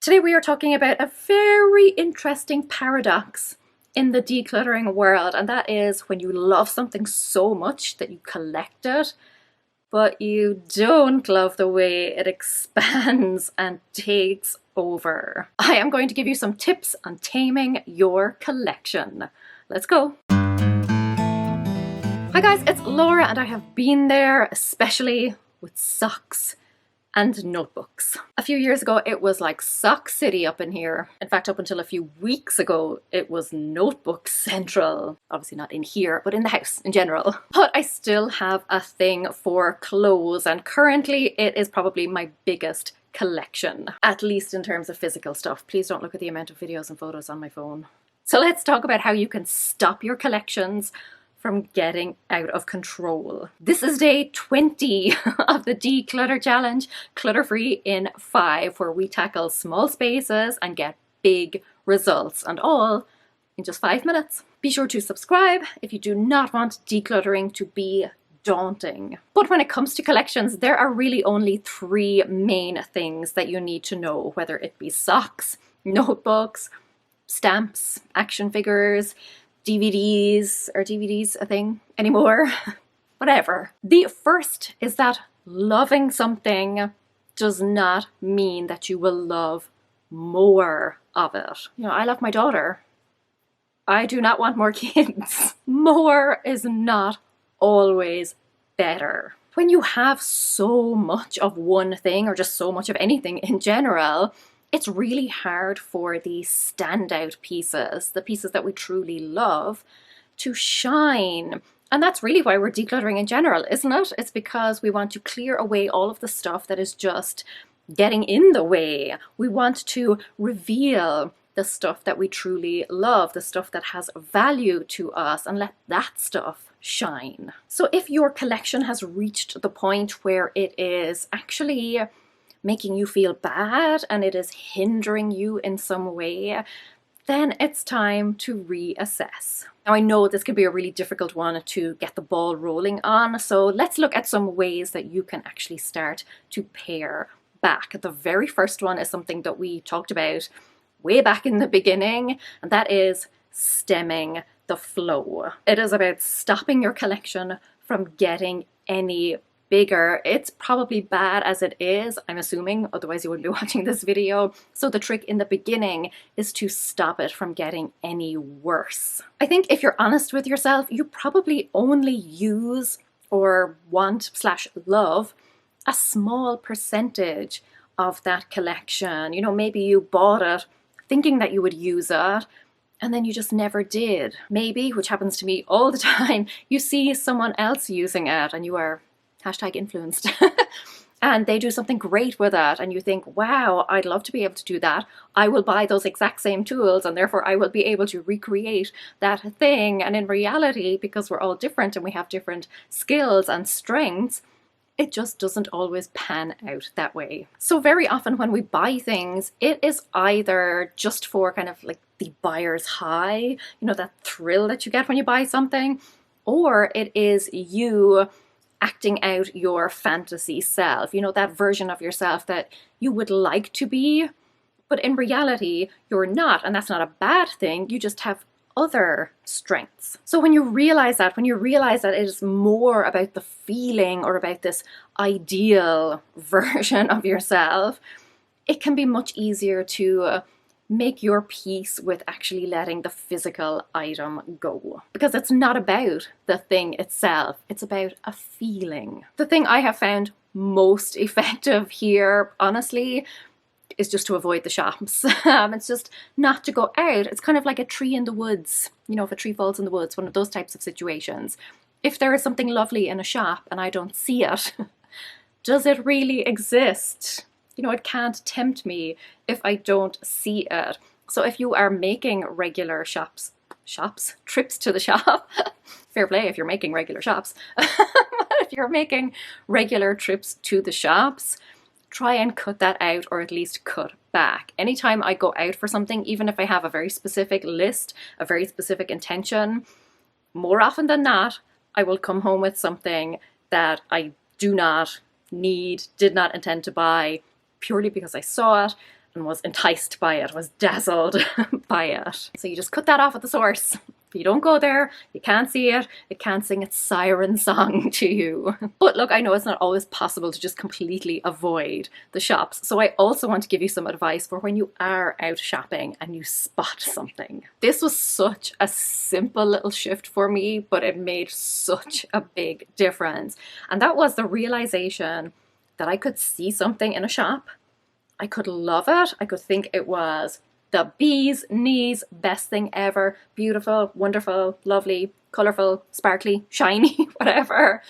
Today we are talking about a very interesting paradox in the decluttering world, and that is when you love something so much that you collect it, but you don't love the way it expands and takes over. I am going to give you some tips on taming your collection. Let's go. Hi guys, it's Laura and I have been there, especially with socks and notebooks. A few years ago it was like sock city up in here. In fact, up until a few weeks ago it was notebook central. Obviously not in here, but in the house in general. But I still have a thing for clothes, and currently it is probably my biggest collection, at least in terms of physical stuff. Please don't look at the amount of videos and photos on my phone. So let's talk about how you can stop your collections from getting out of control. This is day 20 of the Declutter Challenge, Clutter-Free in 5, where we tackle small spaces and get big results, and all in just 5 minutes. Be sure to subscribe if you do not want decluttering to be daunting. But when it comes to collections, there are really only 3 main things that you need to know, whether it be socks, notebooks, stamps, action figures, DVDs. Are DVDs a thing anymore? Whatever. The first is that loving something does not mean that you will love more of it. You know, I love my daughter. I do not want more kids. More is not always better. When you have so much of one thing, or just so much of anything in general, it's really hard for the standout pieces, the pieces that we truly love, to shine. And that's really why we're decluttering in general, isn't it? It's because we want to clear away all of the stuff that is just getting in the way. We want to reveal the stuff that we truly love, the stuff that has value to us, and let that stuff shine. So if your collection has reached the point where it is actually making you feel bad and it is hindering you in some way, then it's time to reassess. Now, I know this can be a really difficult one to get the ball rolling on, so let's look at some ways that you can actually start to pare back. The very first one is something that we talked about way back in the beginning, and that is stemming the flow. It is about stopping your collection from getting any bigger. It's probably bad as it is, I'm assuming, otherwise you wouldn't be watching this video. So the trick in the beginning is to stop it from getting any worse. I think if you're honest with yourself, you probably only use or want/love a small percentage of that collection. You know, maybe you bought it thinking that you would use it, and then you just never did. Maybe, which happens to me all the time, you see someone else using it and you are #influenced and they do something great with it, and you think, wow, I'd love to be able to do that. I will buy those exact same tools and therefore I will be able to recreate that thing. And in reality, because we're all different and we have different skills and strengths, it just doesn't always pan out that way. So very often when we buy things, it is either just for kind of like the buyer's high, you know, that thrill that you get when you buy something, or it is you acting out your fantasy self, you know, that version of yourself that you would like to be, but in reality, you're not. And that's not a bad thing. You just have other strengths. So when you realize that it is more about the feeling or about this ideal version of yourself, it can be much easier to make your peace with actually letting the physical item go. Because it's not about the thing itself, it's about a feeling. The thing I have found most effective here, honestly, is just to avoid the shops. It's just not to go out. It's kind of like a tree in the woods. You know, if a tree falls in the woods, one of those types of situations. If there is something lovely in a shop and I don't see it, does it really exist? You know, it can't tempt me if I don't see it. So if you are making regular trips to the shop, fair play if you're making regular shops. If you're making regular trips to the shops, try and cut that out, or at least cut back. Anytime I go out for something, even if I have a very specific list, a very specific intention, more often than not, I will come home with something that I do not need, did not intend to buy, purely because I saw it and was enticed by it, was dazzled by it. So you just cut that off at the source. You don't go there, you can't see it, it can't sing its siren song to you. But look, I know it's not always possible to just completely avoid the shops. So I also want to give you some advice for when you are out shopping and you spot something. This was such a simple little shift for me, but it made such a big difference. And that was the realization that I could see something in a shop, I could love it, I could think it was the bee's knees best thing ever, beautiful, wonderful, lovely, colorful, sparkly, shiny, whatever,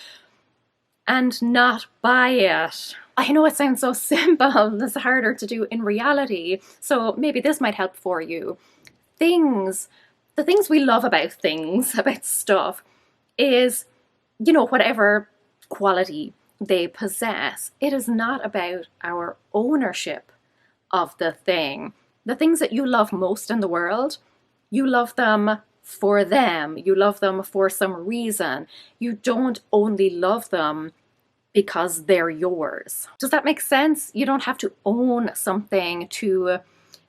and not buy it. I know it sounds so simple, it's harder to do in reality, so maybe this might help for you. The things we love about things, about stuff, is, you know, whatever quality they possess. It is not about our ownership of the thing. The things that you love most in the world, you love them for them. You love them for some reason. You don't only love them because they're yours. Does that make sense? You don't have to own something to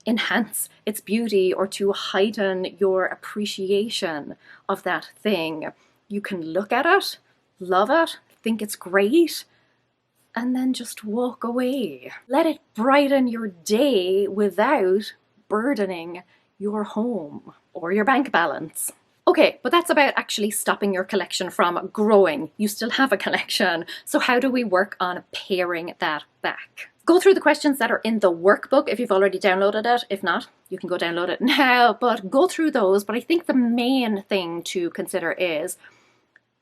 enhance its beauty or to heighten your appreciation of that thing. You can look at it, love it, think it's great, and then just walk away. Let it brighten your day without burdening your home or your bank balance. Okay, but that's about actually stopping your collection from growing. You still have a collection. So how do we work on paring that back? Go through the questions that are in the workbook if you've already downloaded it. If not, you can go download it now, but go through those. But I think the main thing to consider is,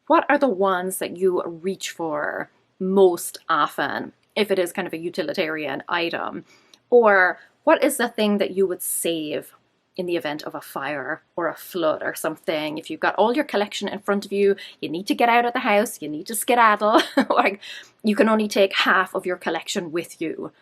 what are the ones that you reach for most often, if it is kind of a utilitarian item? Or what is the thing that you would save in the event of a fire or a flood or something? If you've got all your collection in front of you, you need to get out of the house, you need to skedaddle, like you can only take half of your collection with you.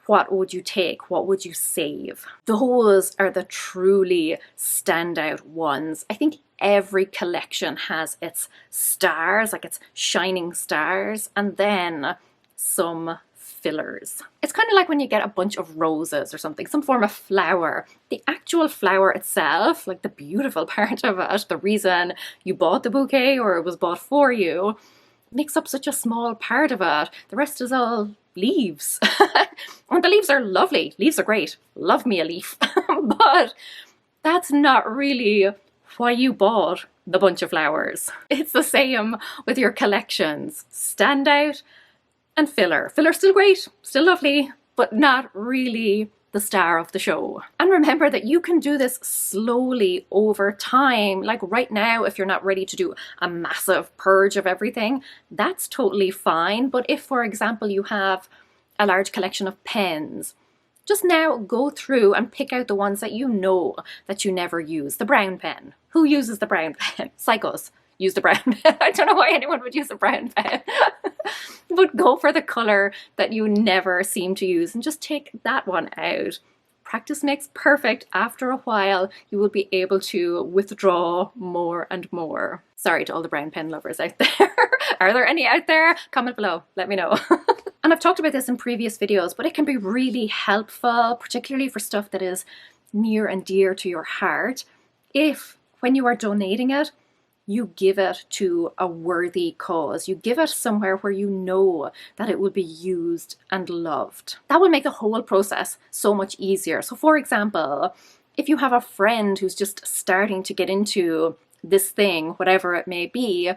What would you take? What would you save? Those are the truly standout ones. I think every collection has its stars, like its shining stars, and then some fillers. It's kind of like when you get a bunch of roses or something, some form of flower. The actual flower itself, like the beautiful part of it, the reason you bought the bouquet or it was bought for you, makes up such a small part of it. The rest is all leaves. And the leaves are lovely. Leaves are great. Love me a leaf. But that's not really why you bought the bunch of flowers. It's the same with your collections. Standout and filler. Filler's still great, still lovely, but not really the star of the show. And remember that you can do this slowly over time. Like right now, if you're not ready to do a massive purge of everything, that's totally fine. But if, for example, you have a large collection of pens, just now go through and pick out the ones that you know that you never use. The brown pen. Who uses the brown pen? Psychos use the brown pen. I don't know why anyone would use a brown pen. But go for the color that you never seem to use and just take that one out. Practice makes perfect. After a while, you will be able to withdraw more and more. Sorry to all the brown pen lovers out there. Are there any out there? Comment below, let me know. And I've talked about this in previous videos, but it can be really helpful, particularly for stuff that is near and dear to your heart, if when you are donating it, you give it to a worthy cause. You give it somewhere where you know that it will be used and loved. That will make the whole process so much easier. So for example, if you have a friend who's just starting to get into this thing, whatever it may be,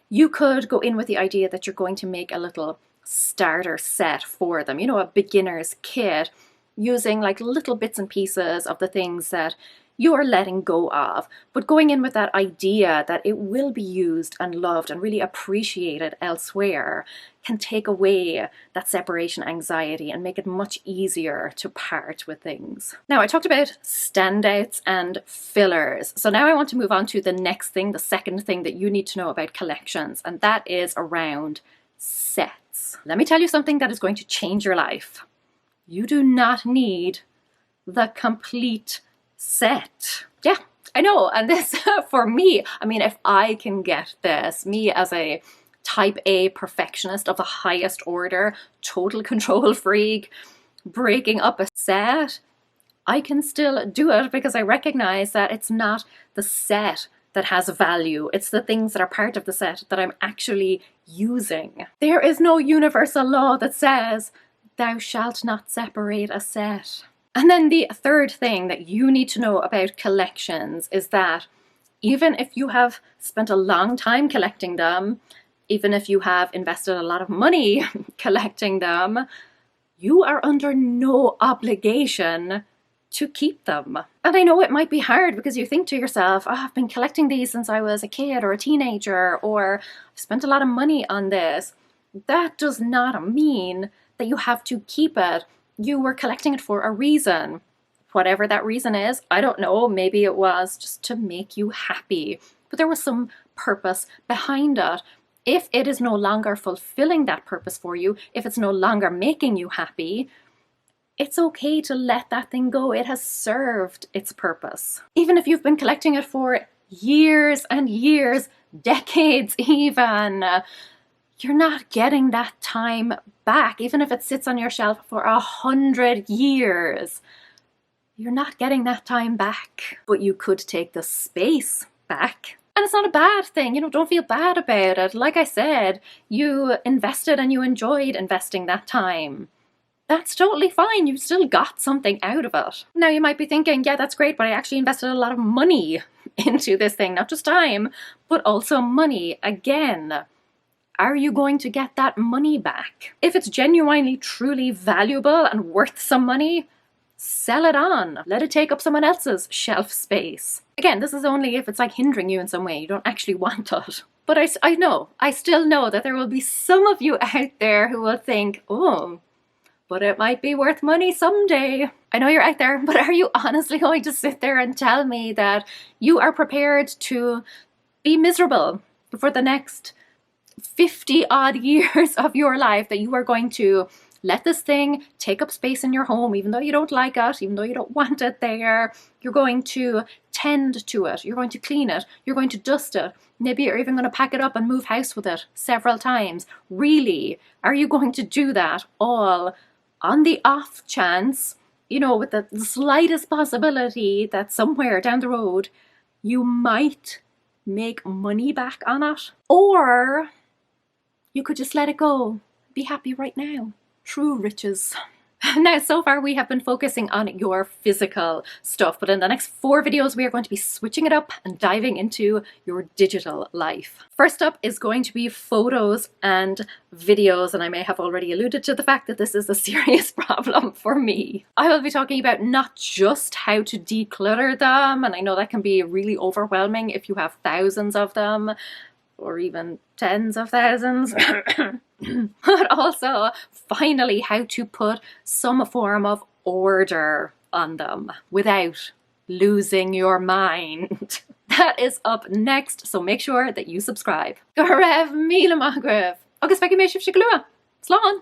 you could go in with the idea that you're going to make a little starter set for them, you know, a beginner's kit, using like little bits and pieces of the things that you're letting go of, but going in with that idea that it will be used and loved and really appreciated elsewhere can take away that separation anxiety and make it much easier to part with things. Now, I talked about standouts and fillers. So now I want to move on to the next thing, the second thing that you need to know about collections, and that is around sets. Let me tell you something that is going to change your life. You do not need the complete set. Yeah, I know. And this, for me, I mean, if I can get this, me as a type A perfectionist of the highest order, total control freak, breaking up a set I can still do it because I recognize that it's not the set that has value. It's the things that are part of the set that I'm actually using. There is no universal law that says, thou shalt not separate a set. And then the third thing that you need to know about collections is that even if you have spent a long time collecting them, even if you have invested a lot of money collecting them, you are under no obligation to keep them. And I know it might be hard because you think to yourself, oh, I've been collecting these since I was a kid or a teenager, or I've spent a lot of money on this. That does not mean that you have to keep it. You were collecting it for a reason. Whatever that reason is, I don't know, maybe it was just to make you happy, but there was some purpose behind it. If it is no longer fulfilling that purpose for you, if it's no longer making you happy, it's okay to let that thing go. It has served its purpose. Even if you've been collecting it for years and years, decades even, you're not getting that time back. Even if it sits on your shelf for 100 years, you're not getting that time back. But you could take the space back. And it's not a bad thing, don't feel bad about it. Like I said, you invested and you enjoyed investing that time. That's totally fine. You still got something out of it. Now you might be thinking, yeah, that's great, but I actually invested a lot of money into this thing, not just time, but also money. Again, are you going to get that money back? If it's genuinely, truly valuable and worth some money, sell it on. Let it take up someone else's shelf space. Again, this is only if it's like hindering you in some way. You don't actually want it. But I still know that there will be some of you out there who will think, oh, but it might be worth money someday. I know you're out there, but are you honestly going to sit there and tell me that you are prepared to be miserable for the next 50 odd years of your life, that you are going to let this thing take up space in your home, even though you don't like it, even though you don't want it there? You're going to tend to it. You're going to clean it. You're going to dust it. Maybe you're even going to pack it up and move house with it several times. Really? Are you going to do that all on the off chance, with the slightest possibility that somewhere down the road you might make money back on it? Or you could just let it go. Be happy right now. True riches. Now, so far we have been focusing on your physical stuff, but in the next 4 videos we are going to be switching it up and diving into your digital life. First up is going to be photos and videos, and I may have already alluded to the fact that this is a serious problem for me. I will be talking about not just how to declutter them, and I know that can be really overwhelming if you have thousands of them, or even tens of thousands. But also, finally, how to put some form of order on them without losing your mind. That is up next, so make sure that you subscribe. Go raibh míle maith. Agus feicim mé sibh se glua. Slán!